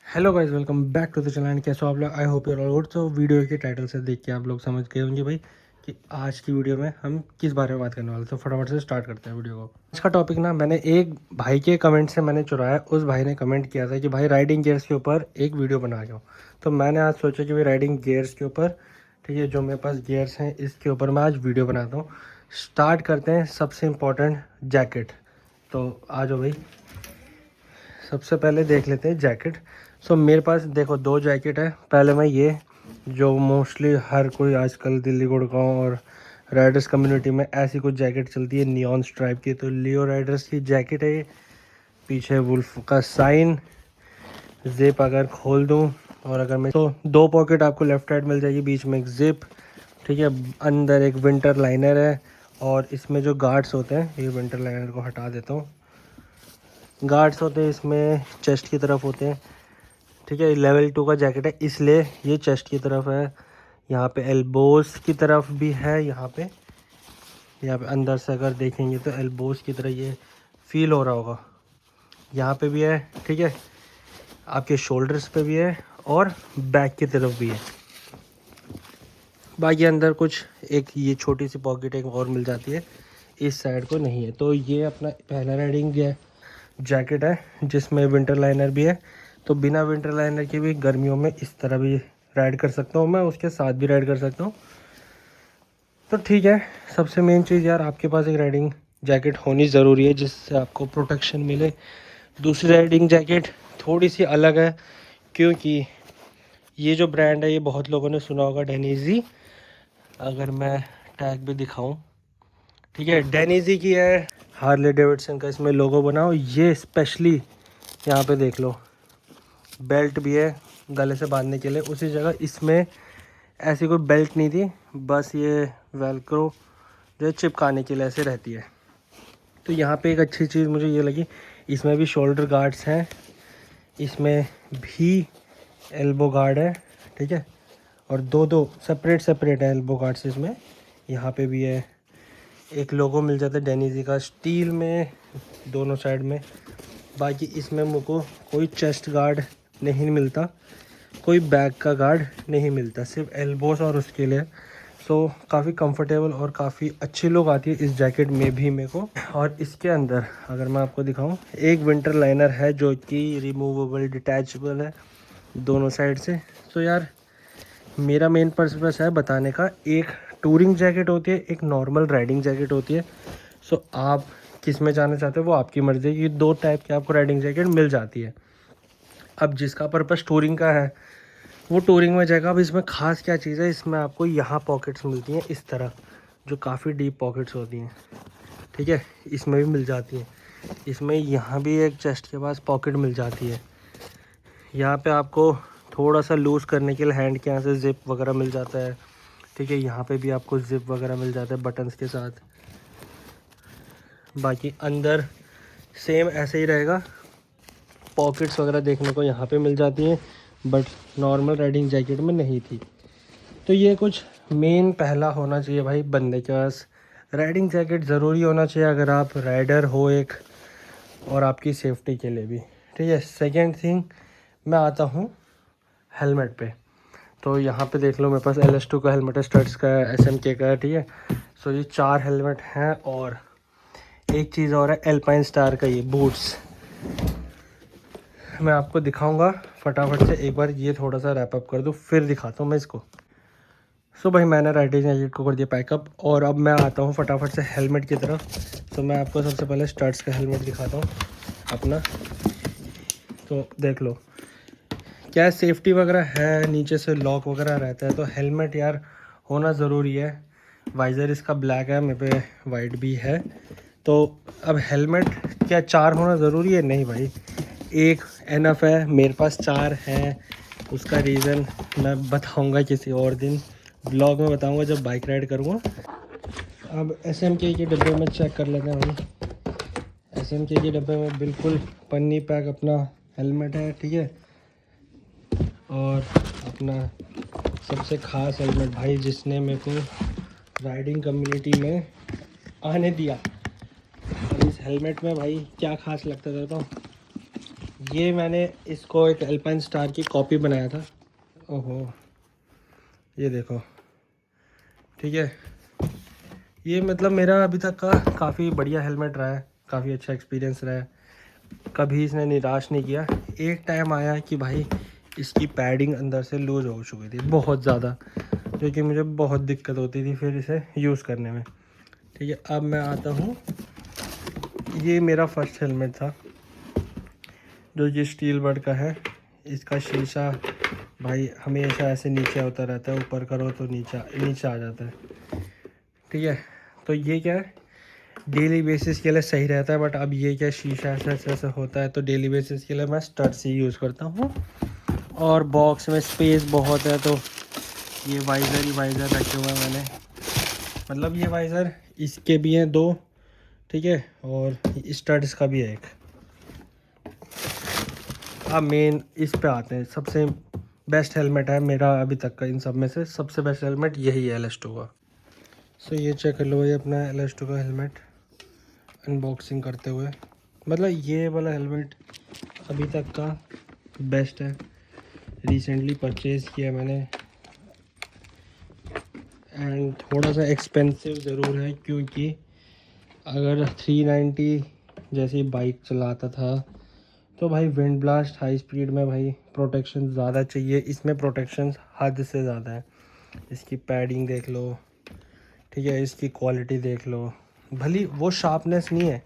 Hello guys, welcome back to the channel. And कैसे हो आप लोग? I hope your all good. तो वीडियो के टाइटल से देख के आप लोग समझ गए होंगे भाई कि आज की वीडियो में हम किस बारे में बात करने वाले। तो फटाफट से स्टार्ट करते हैं वीडियो को। आज का टॉपिक ना मैंने एक भाई के कमेंट से मैंने चुराया। उस भाई ने कमेंट किया था कि भाई राइडिंग गियर्स के ऊपर एक वीडियो बना के हो। तो मैंने आज सोचा कि भाई राइडिंग गियर्स के ऊपर, ठीक है, जो मेरे पास गियर्स हैं इसके ऊपर मैं आज वीडियो बनाता हूँ। स्टार्ट करते हैं सबसे इम्पोर्टेंट जैकेट। तो आ जाओ भाई, सबसे पहले देख लेते हैं जैकेट। सो मेरे पास देखो दो जैकेट है। पहले मैं ये जो मोस्टली हर कोई आजकल दिल्ली गुड़गांव और राइडर्स कम्युनिटी में ऐसी कुछ जैकेट चलती है नियॉन स्ट्राइप की, तो लियो राइडर्स की जैकेट है ये। पीछे वुल्फ का साइन, जिप अगर खोल दूँ और अगर मैं तो दो पॉकेट आपको लेफ्ट राइट मिल जाएगी, बीच में एक जिप, ठीक है। अंदर एक विंटर लाइनर है और इसमें जो गार्ड्स होते हैं, ये विंटर लाइनर को हटा देता हूँ, गार्ड्स होते हैं इसमें चेस्ट की तरफ होते हैं, ठीक है। लेवल 2 का जैकेट है इसलिए ये चेस्ट की तरफ है। यहाँ पे एल्बोस की तरफ भी है, यहाँ पे अंदर से अगर देखेंगे तो एल्बोस की तरह ये फील हो रहा होगा। यहाँ पे भी है, ठीक है, आपके शोल्डर्स पे भी है और बैक की तरफ भी है। बाकी अंदर कुछ एक ये छोटी सी पॉकेट एक और मिल जाती है, इस साइड को नहीं है। तो ये अपना पहला राइडिंग जैकेट है जिसमें विंटर लाइनर भी है। तो बिना विंटर लाइनर के भी गर्मियों में इस तरह भी राइड कर सकता हूँ मैं, उसके साथ भी राइड कर सकता हूँ। तो ठीक है, सबसे मेन चीज़ यार आपके पास एक राइडिंग जैकेट होनी ज़रूरी है जिससे आपको प्रोटेक्शन मिले। दूसरी राइडिंग जैकेट थोड़ी सी अलग है क्योंकि ये जो ब्रांड है ये बहुत लोगों ने सुना होगा, डेनीजी। अगर मैं टैग भी दिखाऊं, ठीक है, डेनीजी की है, हार्ले डेविडसन का इसमें लोगो बनाओ। ये स्पेशली यहाँ पे देख लो, बेल्ट भी है गले से बांधने के लिए। उसी जगह इसमें ऐसी कोई बेल्ट नहीं थी, बस ये वेलक्रो जो है चिपकाने के लिए ऐसे रहती है। तो यहाँ पे एक अच्छी चीज़ मुझे ये लगी, इसमें भी शोल्डर गार्ड्स हैं, इसमें भी एल्बो गार्ड है, ठीक है। और दो दो सेपरेट है एल्बो गार्ड्स इसमें। यहाँ पे भी है, एक लोगो मिल जाता है डेनीजी का स्टील में दोनों साइड में। बाकी इसमें मुझको कोई चेस्ट गार्ड नहीं मिलता, कोई बैक का गार्ड नहीं मिलता, सिर्फ एल्बोस और उसके लिए। सो काफ़ी कंफर्टेबल और काफ़ी अच्छी लुक आती है इस जैकेट में भी मेरे को। और इसके अंदर अगर मैं आपको दिखाऊं, एक विंटर लाइनर है जो कि रिमूवेबल डिटैचेबल है दोनों साइड से। सो यार मेरा मेन पर्पस है बताने का, एक टूरिंग जैकेट होती है, एक नॉर्मल राइडिंग जैकेट होती है। सो आप किस में जाना चाहते हो वो आपकी मर्ज़ी है, कि दो टाइप की आपको राइडिंग जैकेट मिल जाती है। अब जिसका पर्पस टूरिंग का है वो टूरिंग में जाएगा। अब इसमें ख़ास क्या चीज़ है, इसमें आपको यहाँ पॉकेट्स मिलती हैं इस तरह, जो काफ़ी डीप पॉकेट्स होती हैं, ठीक है, इसमें भी मिल जाती हैं। इसमें यहाँ भी एक चेस्ट के पास पॉकेट मिल जाती है। यहाँ पे आपको थोड़ा सा लूज़ करने के लिए हैंड के यहाँ से ज़िप वगैरह मिल जाता है, ठीक है। यहाँ पे भी आपको ज़िप वगैरह मिल जाता है बटन्स के साथ। बाकी अंदर सेम ऐसे ही रहेगा, पॉकेट्स वगैरह देखने को यहाँ पे मिल जाती हैं, बट नॉर्मल राइडिंग जैकेट में नहीं थी। तो ये कुछ मेन पहला होना चाहिए भाई बंदे के पास, राइडिंग जैकेट ज़रूरी होना चाहिए अगर आप राइडर हो एक, और आपकी सेफ्टी के लिए भी, ठीक है। सेकेंड थिंग मैं आता हूँ हेलमेट पे। तो यहाँ पे देख लो मेरे पास LS2 का हेलमेट है, स्टड्स का है, SMK का है, ठीक है। सो ये 4 हेलमेट हैं। और एक चीज़ और है, एल्पाइन स्टार का ये बूट्स मैं आपको दिखाऊंगा फटाफट से। एक बार ये थोड़ा सा रैप अप कर दूँ फिर दिखाता हूँ मैं इसको। सो भाई मैंने राइडिंग जैकेट को कर दिया पैकअप और अब मैं आता हूँ फटाफट से हेलमेट की तरफ। तो मैं आपको सबसे पहले स्टड्स का हेलमेट दिखाता हूँ अपना। तो देख लो क्या सेफ्टी वगैरह है, नीचे से लॉक वगैरह रहता है, तो हेलमेट यार होना ज़रूरी है। वाइज़र इसका ब्लैक है, मेरे पे वाइट भी है। तो अब हेलमेट क्या 4 होना ज़रूरी है? नहीं भाई, एक एनफ है, मेरे पास 4 हैं। उसका रीज़न मैं बताऊंगा किसी और दिन, ब्लॉग में बताऊंगा जब बाइक राइड करूंगा। अब SMK के डब्बे में चेक कर लेते हैं भाई। SMK के डब्बे में बिल्कुल पन्नी पैक अपना हेलमेट है, ठीक है। और अपना सबसे ख़ास हेलमेट भाई जिसने मेरे को राइडिंग कम्युनिटी में आने दिया। और इस हेलमेट में भाई क्या ख़ास लगता था बताऊँ, ये मैंने इसको एक एल्पाइन स्टार की कॉपी बनाया था। ओहो, ये देखो, ठीक है। ये मतलब मेरा अभी तक का काफ़ी बढ़िया हेलमेट रहा है, काफ़ी अच्छा एक्सपीरियंस रहा है, कभी इसने निराश नहीं किया। एक टाइम आया कि भाई इसकी पैडिंग अंदर से लूज़ हो चुकी थी बहुत ज़्यादा, जो कि मुझे बहुत दिक्कत होती थी फिर इसे यूज़ करने में, ठीक है। अब मैं आता हूँ, ये मेरा फर्स्ट हेलमेट था जो ये स्टील बर्ड का है। इसका शीशा भाई हमेशा ऐसे नीचे होता रहता है, ऊपर करो तो नीचे आ जाता है, ठीक है। तो ये क्या है, डेली बेसिस के लिए सही रहता है, बट अब ये क्या शीशा ऐसा होता है, तो डेली बेसिस के लिए मैं स्टड से यूज़ करता हूँ। और बॉक्स में स्पेस बहुत है, तो ये वाइज़र रखे हुए हैं मैंने, मतलब ये वाइज़र इसके भी हैं 2, ठीक है, और स्टड्स का भी है एक। अब मेन इस पे आते हैं, सबसे बेस्ट हेलमेट है मेरा अभी तक का, इन सब में से सबसे बेस्ट हेलमेट यही है LS2 का। सो ये चेक कर लो भाई अपना LS2 का हेलमेट अनबॉक्सिंग करते हुए। मतलब ये वाला हेलमेट अभी तक का बेस्ट है, रिसेंटली परचेज़ किया मैंने। एंड थोड़ा सा एक्सपेंसिव ज़रूर है, क्योंकि अगर 390 जैसी बाइक चलाता था तो भाई विंड ब्लास्ट हाई स्पीड में भाई प्रोटेक्शन ज़्यादा चाहिए, इसमें प्रोटेक्शन हद से ज़्यादा है। इसकी पैडिंग देख लो, ठीक है, इसकी क्वालिटी देख लो, भली वो शार्पनेस नहीं है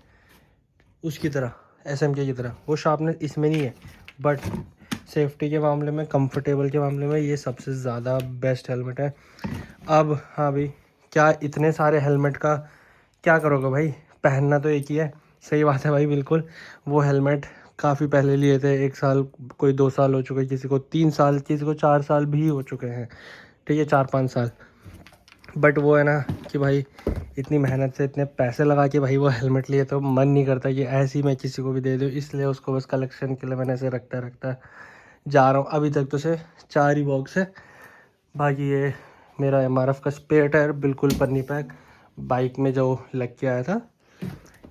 उसकी तरह, SMK की तरह वो शार्पनेस इसमें नहीं है, बट सेफ्टी के मामले में, कंफर्टेबल के मामले में ये सबसे ज़्यादा बेस्ट हेलमेट है। अब हाँ भाई, क्या इतने सारे हेलमेट का क्या करोगे भाई, पहनना तो एक ही है, सही बात है भाई बिल्कुल। वो हेलमेट काफ़ी पहले लिए थे, 1 साल, कोई 2 साल हो चुके, किसी को 3 साल, किसी को 4 साल भी हो चुके हैं, ठीक है, 4-5 साल। बट वो है ना कि भाई इतनी मेहनत से इतने पैसे लगा के भाई वो हेलमेट लिए, तो मन नहीं करता कि ऐसे ही मैं किसी को भी दे दूँ, इसलिए उसको बस कलेक्शन के लिए मैंने ऐसे रखता जा रहा हूँ। अभी तक तो से 4 ही बॉक्स है, बाकी ये मेरा MRF का स्पेयर टायर बिल्कुल पन्नी पैक बाइक में जो लग के आया था,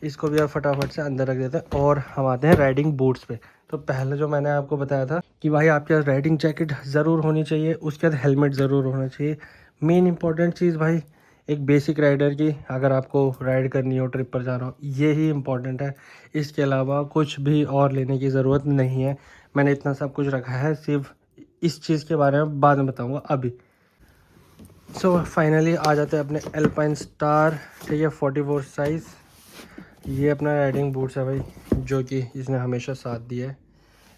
इसको भी आप फटाफट से अंदर रख देते हैं। और हम आते हैं राइडिंग बूट्स पे। तो पहले जो मैंने आपको बताया था कि भाई आपके पास राइडिंग जैकेट ज़रूर होनी चाहिए, उसके बाद हेलमेट ज़रूर होना चाहिए। मेन इंपॉर्टेंट चीज़ भाई एक बेसिक राइडर की, अगर आपको राइड करनी हो, ट्रिप पर जाना हो, ये ही इम्पॉर्टेंट है। इसके अलावा कुछ भी और लेने की ज़रूरत नहीं है। मैंने इतना सब कुछ रखा है, सिर्फ इस चीज़ के बारे में बाद में बताऊँगा अभी। सो फाइनली आ जाते हैं अपने एल्पाइन स्टार, ठीक है, 44 साइज़। ये अपना राइडिंग बूट्स है भाई, जो कि इसने हमेशा साथ दिया है।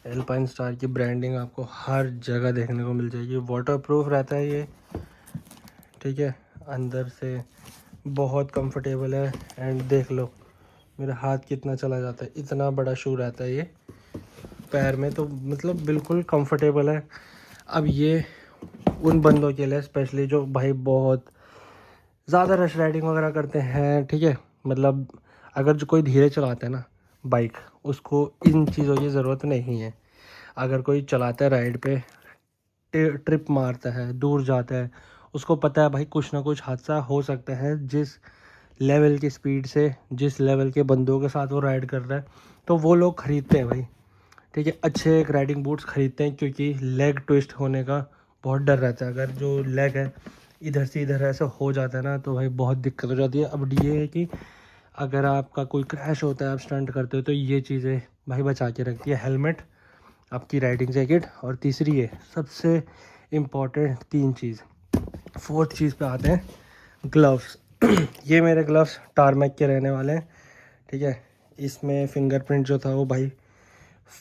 एल्पाइन स्टार की ब्रांडिंग आपको हर जगह देखने को मिल जाएगी। वाटरप्रूफ रहता है ये, ठीक है, अंदर से बहुत कंफर्टेबल है। एंड देख लो मेरा हाथ कितना चला जाता है, इतना बड़ा शू रहता है ये पैर में, तो मतलब बिल्कुल कंफर्टेबल है। अब ये उन बंदों के लिए स्पेशली जो भाई बहुत ज़्यादा रश राइडिंग वगैरह करते हैं, ठीक है, मतलब अगर जो कोई धीरे चलाता है ना बाइक, उसको इन चीज़ों की ज़रूरत नहीं है। अगर कोई चलाता है राइड पे, ट्रिप मारता है, दूर जाता है, उसको पता है भाई कुछ ना कुछ हादसा हो सकता है, जिस लेवल की स्पीड से, जिस लेवल के बंदों के साथ वो राइड कर रहा है, तो वो लोग ख़रीदते हैं भाई, ठीक है, अच्छे एक राइडिंग बूट्स ख़रीदते हैं, क्योंकि लेग ट्विस्ट होने का बहुत डर रहता है। अगर जो लेग है इधर से इधर ऐसा हो जाता है ना, तो भाई बहुत दिक्कत हो जाती है। अब ये है कि अगर आपका कोई क्रैश होता है, आप स्टंट करते हो, तो ये चीज़ें भाई बचा के रखती है, हेलमेट, आपकी राइडिंग जैकेट, और तीसरी है सबसे इम्पॉर्टेंट 3 चीज़। 4th चीज़ पे आते हैं, ग्लव्स। ये मेरे ग्लव्स टारमैक के रहने वाले हैं, ठीक है। इसमें फिंगरप्रिंट जो था वो भाई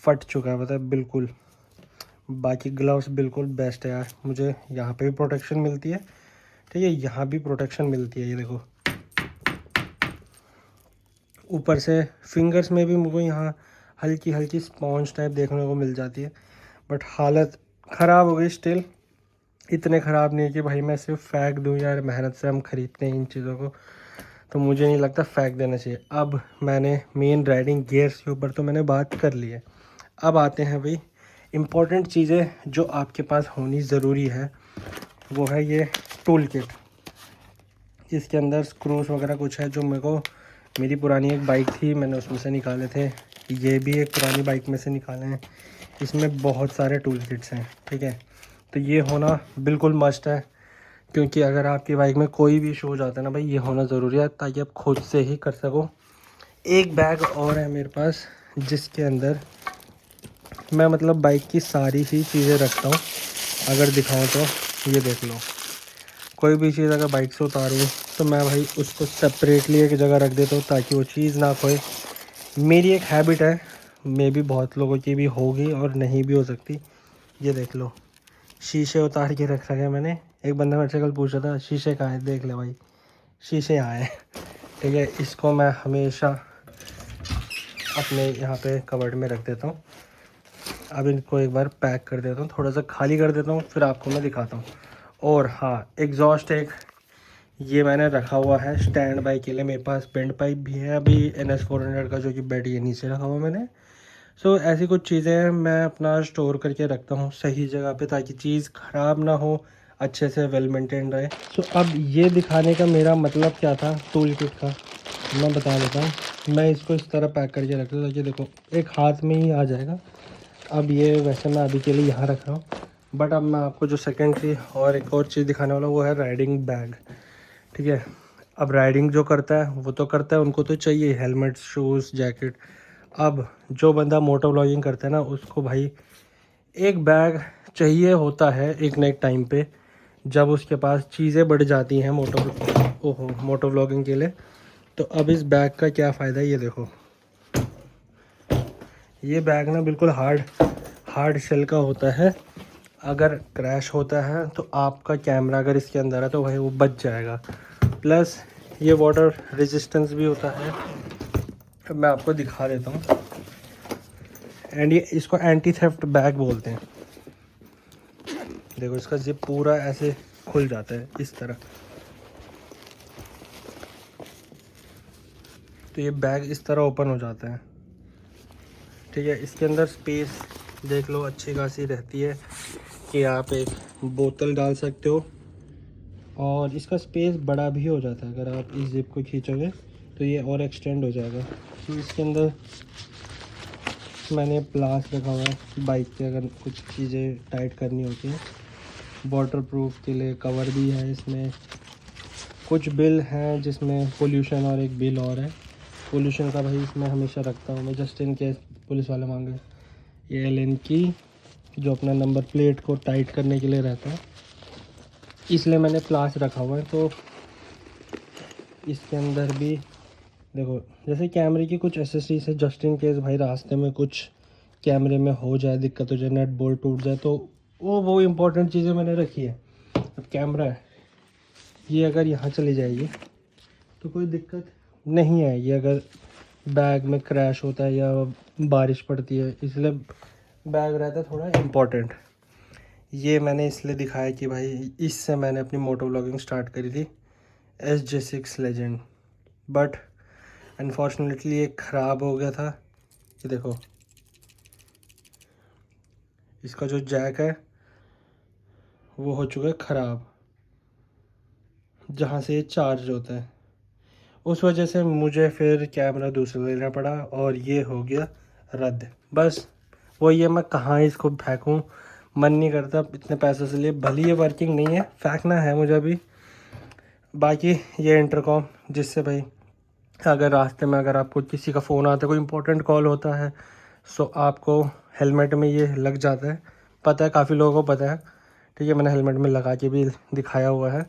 फट चुका है, मतलब बिल्कुल। बाकी ग्लव्स बिल्कुल बेस्ट है यार, मुझे यहाँ पे भी प्रोटेक्शन मिलती है, ठीक है, यहाँ भी प्रोटेक्शन मिलती है, ये देखो। ऊपर से फिंगर्स में भी मुझे यहाँ हल्की हल्की स्पॉन्ज टाइप देखने को मिल जाती है, बट हालत ख़राब हो गई स्टिल। इतने ख़राब नहीं है कि भाई मैं सिर्फ फेंक दूँ यार, मेहनत से हम ख़रीदते हैं इन चीज़ों को, तो मुझे नहीं लगता फेंक देना चाहिए। अब मैंने मेन राइडिंग गियर्स के ऊपर तो मैंने बात कर ली है। अब आते हैं भाई इम्पॉर्टेंट चीज़ें जो आपके पास होनी ज़रूरी है, वो है ये टूल किट। इसके अंदर स्क्रूज वगैरह कुछ है, जो मेरे को मेरी पुरानी एक बाइक थी, मैंने उसमें से निकाले थे। ये भी एक पुरानी बाइक में से निकाले हैं। इसमें बहुत सारे टूल किट्स हैं, ठीक है। तो ये होना बिल्कुल मस्ट है, क्योंकि अगर आपकी बाइक में कोई भी इशू हो जाता है ना भाई, ये होना ज़रूरी है ताकि आप खुद से ही कर सको। एक बैग और है मेरे पास जिसके अंदर मैं मतलब बाइक की सारी ही चीज़ें रखता हूँ। अगर दिखाऊँ तो ये देख लो, कोई भी चीज़ अगर बाइक से उतारूँ तो मैं भाई उसको सेपरेटली एक जगह रख देता हूँ ताकि वो चीज़ ना खोए। मेरी एक हैबिट है, मे भी बहुत लोगों की भी होगी और नहीं भी हो सकती। ये देख लो, शीशे उतार के रख रखे मैंने। एक बंदा मेरे से कल पूछ रहा था शीशे कहाँ है, देख ले भाई शीशे यहाँ हैं, ठीक है। इसको मैं हमेशा अपने यहाँ पे कबर्ड में रख देता हूँ। अब इनको एक बार पैक कर देता हूँ, थोड़ा सा खाली कर देता हूँ, फिर आपको मैं दिखाता हूँ। और हाँ, एग्जॉस्ट एक ये मैंने रखा हुआ है स्टैंड बाई के लिए। मेरे पास बेंड पाइप भी है अभी NS400 का, जो कि बेड ये नीचे रखा हुआ मैंने। सो ऐसी कुछ चीज़ें मैं अपना स्टोर करके रखता हूँ सही जगह पे ताकि चीज़ ख़राब ना हो, अच्छे से वेल मेंटेन रहे। सो अब ये दिखाने का मेरा मतलब क्या था टूल किट का, मैं बता देता हूँ। मैं इसको इस तरह पैक करके रखता हूँ ताकि देखो एक हाथ में ही आ जाएगा। अब ये वैसे मैं अभी के लिए यहाँ रख रहा हूँ, बट अब मैं आपको जो सेकेंडरी और एक और चीज़ दिखाने वाला हूँ वो है राइडिंग बैग, ठीक है। अब राइडिंग जो करता है वो तो करता है, उनको तो चाहिए हेलमेट, शूज़, जैकेट। अब जो बंदा मोटो व्लॉगिंग करता है ना, उसको भाई एक बैग चाहिए होता है एक ना एक टाइम पे, जब उसके पास चीज़ें बढ़ जाती हैं मोटो व्लॉगिंग के लिए। तो अब इस बैग का क्या फ़ायदा है, ये देखो। ये बैग ना बिल्कुल हार्ड शेल का होता है। अगर क्रैश होता है तो आपका कैमरा अगर इसके अंदर है तो भाई वो बच जाएगा। प्लस ये वाटर रेजिस्टेंस भी होता है। अब मैं आपको दिखा देता हूँ। एंड ये इसको एंटी थेफ्ट बैग बोलते हैं। देखो इसका जिप पूरा ऐसे खुल जाता है इस तरह। तो ये बैग इस तरह ओपन हो जाता है, ठीक है। इसके अंदर स्पेस देख लो अच्छी खासी रहती है कि आप एक बोतल डाल सकते हो, और इसका स्पेस बड़ा भी हो जाता है। अगर आप इस जिप को खींचोगे तो ये और एक्सटेंड हो जाएगा। तो इसके अंदर मैंने प्लास रखा हुआ है, बाइक पे अगर कुछ चीज़ें टाइट करनी होती हैं। वाटर प्रूफ के लिए कवर भी है इसमें। कुछ बिल हैं जिसमें पोल्यूशन और एक बिल और है। पोल्यूशन का भाई इसमें हमेशा रखता हूँ मैं, जस्ट इन केस पुलिस वाले मांगे। ये LN की जो अपना नंबर प्लेट को टाइट करने के लिए रहता है, इसलिए मैंने प्लास रखा हुआ है। तो इसके अंदर भी देखो, जैसे कैमरे की कुछ एसेसरीज है, जस्ट इन केस भाई रास्ते में कुछ कैमरे में हो जाए, दिक्कत हो जाए, नेट बोल्ट टूट जाए, तो वो इम्पोर्टेंट चीज़ें मैंने रखी है। अब कैमरा है, ये अगर यहाँ चली जाएगी तो कोई दिक्कत नहीं है। ये अगर बैग में क्रैश होता है या बारिश पड़ती है, इसलिए बैग रहता है थोड़ा इम्पोर्टेंट। ये मैंने इसलिए दिखाया कि भाई इससे मैंने अपनी मोटो व्लॉगिंग स्टार्ट करी थी, SJ6 लेजेंड। बट अनफॉर्चुनेटली ये ख़राब हो गया था। ये देखो, इसका जो जैक है वो हो चुका है ख़राब, जहाँ से ये चार्ज होता है। उस वजह से मुझे फिर कैमरा दूसरा लेना पड़ा और ये हो गया रद्द। बस वो ये मैं कहाँ इसको फेंकूँ, मन नहीं करता इतने पैसों से लिए। भले ये वर्किंग नहीं है, फेंकना है मुझे अभी। बाकी ये इंटरकॉम, जिससे भाई अगर रास्ते में अगर आपको किसी का फ़ोन आता है, कोई इंपॉर्टेंट कॉल होता है, सो आपको हेलमेट में ये लग जाता है। पता है काफ़ी लोगों को पता है, ठीक है। मैंने हेलमेट में लगा के भी दिखाया हुआ है।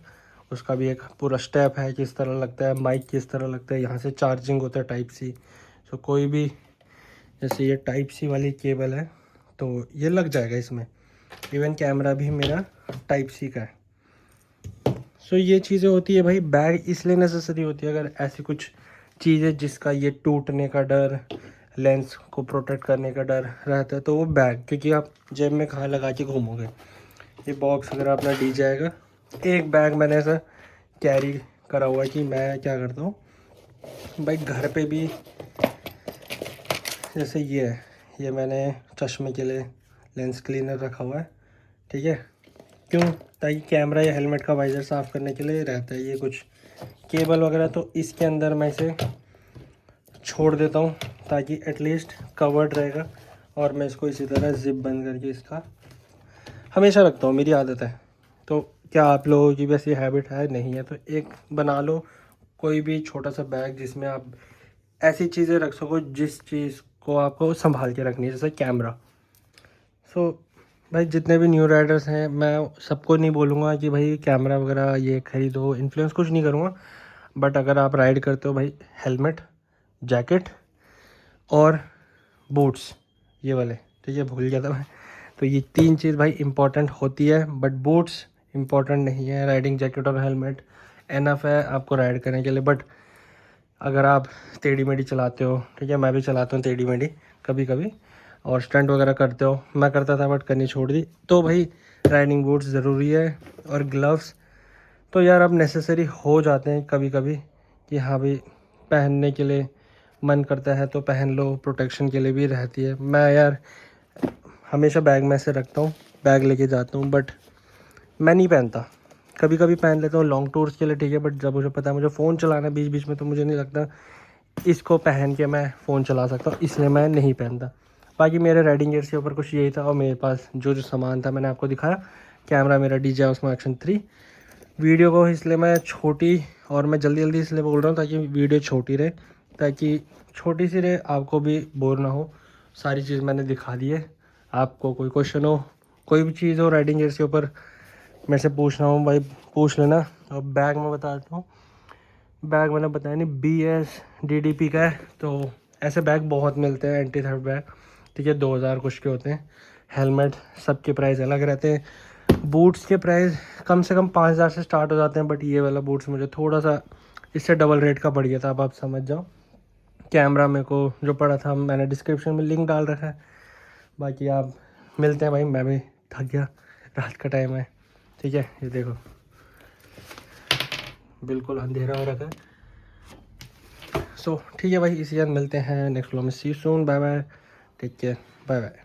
उसका भी एक पूरा स्टेप है, किस तरह लगता है, माइक किस तरह लगता है, यहाँ से चार्जिंग होता है टाइप सी। सो कोई भी, जैसे ये टाइप सी वाली केबल है तो ये लग जाएगा इसमें। इवन कैमरा भी मेरा टाइप सी का है। सो ये चीज़ें होती है भाई। बैग इसलिए नेसेसरी होती है, अगर ऐसी कुछ चीज़ें जिसका ये टूटने का डर, लेंस को प्रोटेक्ट करने का डर रहता है, तो वो बैग, क्योंकि आप जेब में कहाँ लगा के घूमोगे। ये बॉक्स अगर अपना डी जाएगा। एक बैग मैंने ऐसा कैरी करा हुआ है कि मैं क्या करता हूँ भाई, घर पे भी जैसे ये है, ये मैंने चश्मे के लिए लेंस क्लीनर रखा हुआ है, ठीक है। क्यों? ताकि कैमरा या हेलमेट का वाइज़र साफ़ करने के लिए रहता है। ये कुछ केबल वगैरह तो इसके अंदर मैं इसे छोड़ देता हूँ ताकि एटलीस्ट कवर्ड रहेगा। और मैं इसको इसी तरह ज़िप बंद करके इसका हमेशा रखता हूँ, मेरी आदत है। तो क्या आप लोगों की भी ऐसी हैबिट है? नहीं है तो एक बना लो कोई भी छोटा सा बैग जिसमें आप ऐसी चीज़ें रख सको जिस चीज़ को आपको संभाल के रखनी है, जैसे कैमरा। सो भाई जितने भी न्यू राइडर्स हैं, मैं सबको नहीं बोलूँगा कि भाई कैमरा वगैरह ये खरीदो, इन्फ्लुएंस कुछ नहीं करूँगा। बट अगर आप राइड करते हो भाई, हेलमेट, जैकेट और बूट्स, ये वाले, ठीक है, भूल गया था मैं। तो ये 3 चीज़ भाई इंपॉर्टेंट होती है, बट बूट्स इंपॉर्टेंट नहीं है। राइडिंग जैकेट और हेलमेट एनफ है आपको राइड करने के लिए। बट अगर आप टेढ़ी मेढ़ी चलाते हो, ठीक है, मैं भी चलाता हूँ टेढ़ी मेढ़ी कभी कभी, और स्टंट वगैरह करते हो, मैं करता था बट करनी छोड़ दी, तो भाई राइडिंग बूट्स ज़रूरी है। और ग्लव्स तो यार अब नेसेसरी हो जाते हैं कभी कभी कि हाँ भाई पहनने के लिए मन करता है तो पहन लो, प्रोटेक्शन के लिए भी रहती है। मैं यार हमेशा बैग में से रखता हूँ, बैग लेके जाता हूँ, बट मैं नहीं पहनता। कभी कभी पहन लेता हूँ लॉन्ग टूर्स के लिए, ठीक है, बट जब मुझे पता है मुझे फ़ोन चलाना है बीच बीच में, तो मुझे नहीं लगता इसको पहन के मैं फ़ोन चला सकता हूँ, इसलिए मैं नहीं पहनता। बाकी मेरे राइडिंग गियर्स के ऊपर कुछ यही था, और मेरे पास जो जो सामान था मैंने आपको दिखाया। कैमरा मेरा DJI Osmo Action 3। वीडियो को इसलिए मैं छोटी, और मैं जल्दी जल्दी इसलिए बोल रहा हूँ ताकि वीडियो छोटी रहे, ताकि छोटी सी रहे, आपको भी बोर ना हो। सारी चीज़ मैंने दिखा दी है। आपको कोई क्वेश्चन हो, कोई भी चीज़ हो राइडिंग गियर्स के ऊपर मेरे से पूछना हो भाई, पूछ लेना। और बैग मैं बता देता हूँ, बैग मैंने बताया नहीं, BSDDP का है। तो ऐसे बैग बहुत मिलते हैं, एंटी थेफ्ट बैग, ठीक है, 2000 कुछ के होते हैं। हेलमेट सबके प्राइस अलग रहते हैं। बूट्स के प्राइस कम से कम 5000 से स्टार्ट हो जाते हैं, बट ये वाला बूट्स मुझे थोड़ा सा इससे डबल रेट का पड़ गया था, अब आप समझ जाओ। कैमरा मेरे को जो पड़ा था मैंने डिस्क्रिप्शन में लिंक डाल रखा है। बाकी आप मिलते हैं भाई, मैं भी थक गया, रात का टाइम है, ठीक है। ये देखो बिल्कुल अंधेरा हो रखा है। सो ठीक है भाई, इसी के साथ मिलते हैं नेक्स्ट व्लॉग में। See you soon, bye bye, take care, bye bye.